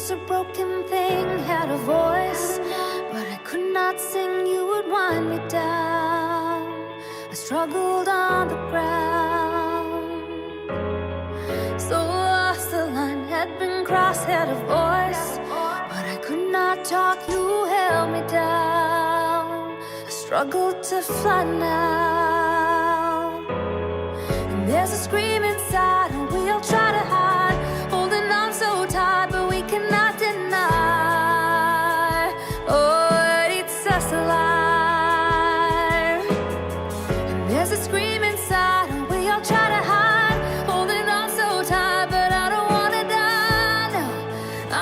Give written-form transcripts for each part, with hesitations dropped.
was a broken thing, had a voice, but I could not sing, you would wind me down. I struggled on the ground, so lost the line, had been crossed, had a voice, but I could not talk, you held me down. I struggled to fly now, and there's a scream inside, and we all try to hide, holding on so tight, but we cannot deny, oh, it eats us alive. And there's a scream inside, and we all try to hide, holding on so tight, but I don't wanna die, no,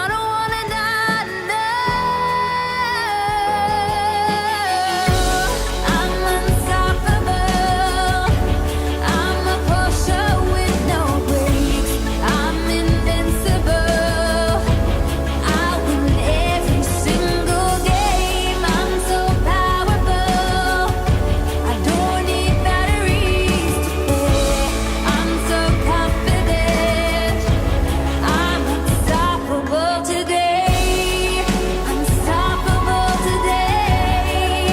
I don't wanna die, no. I'm unstoppable, I'm a pusher with no brakes, I'm invincible, I win every single game, I'm so powerful, I don't need batteries to play, I'm so confident, I'm unstoppable today, unstoppable today,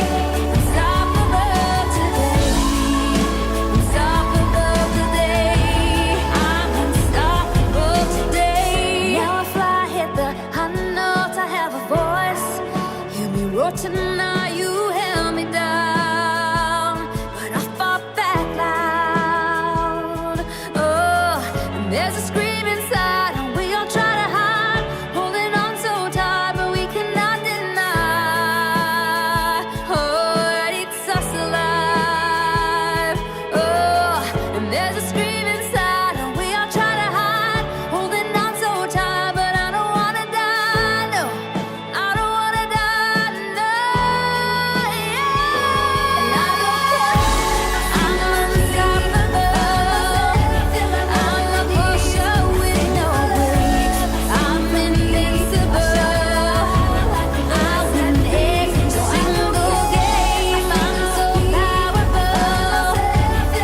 unstoppable today, unstoppable today, I'm unstoppable today. Now I fly, hit the high notes, I have a voice, hear me roar tonight, you held me down, but I fought back loud, oh, and there's a scream inside, and we all try to hide, holding on so tight, but we cannot deny, oh, it eats us alive, oh, and there's a scream inside, and we all try to hide, holding on so tight, but I don't wanna die, no, I don't wanna die, no, yeah. And I don't care, I'm unstoppable, I'm a pusher with no brakes, I'm invincible, I win every single game, I'm so powerful,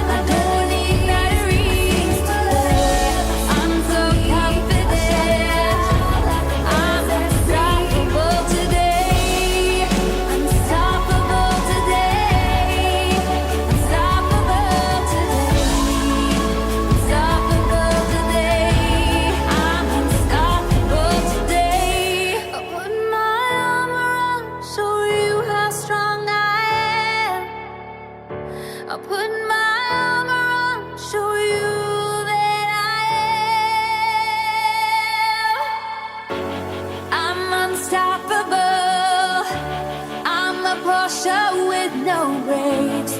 I don't need batteries to play, I'm so confident, I'm unstoppable today, unstoppable today, unstoppable today, unstoppable today, I'm unstoppable today. I put my arm around, show you how strong I am. I put my arm around, show you that I am. I'm unstoppable, I'm a pusher with no brakes,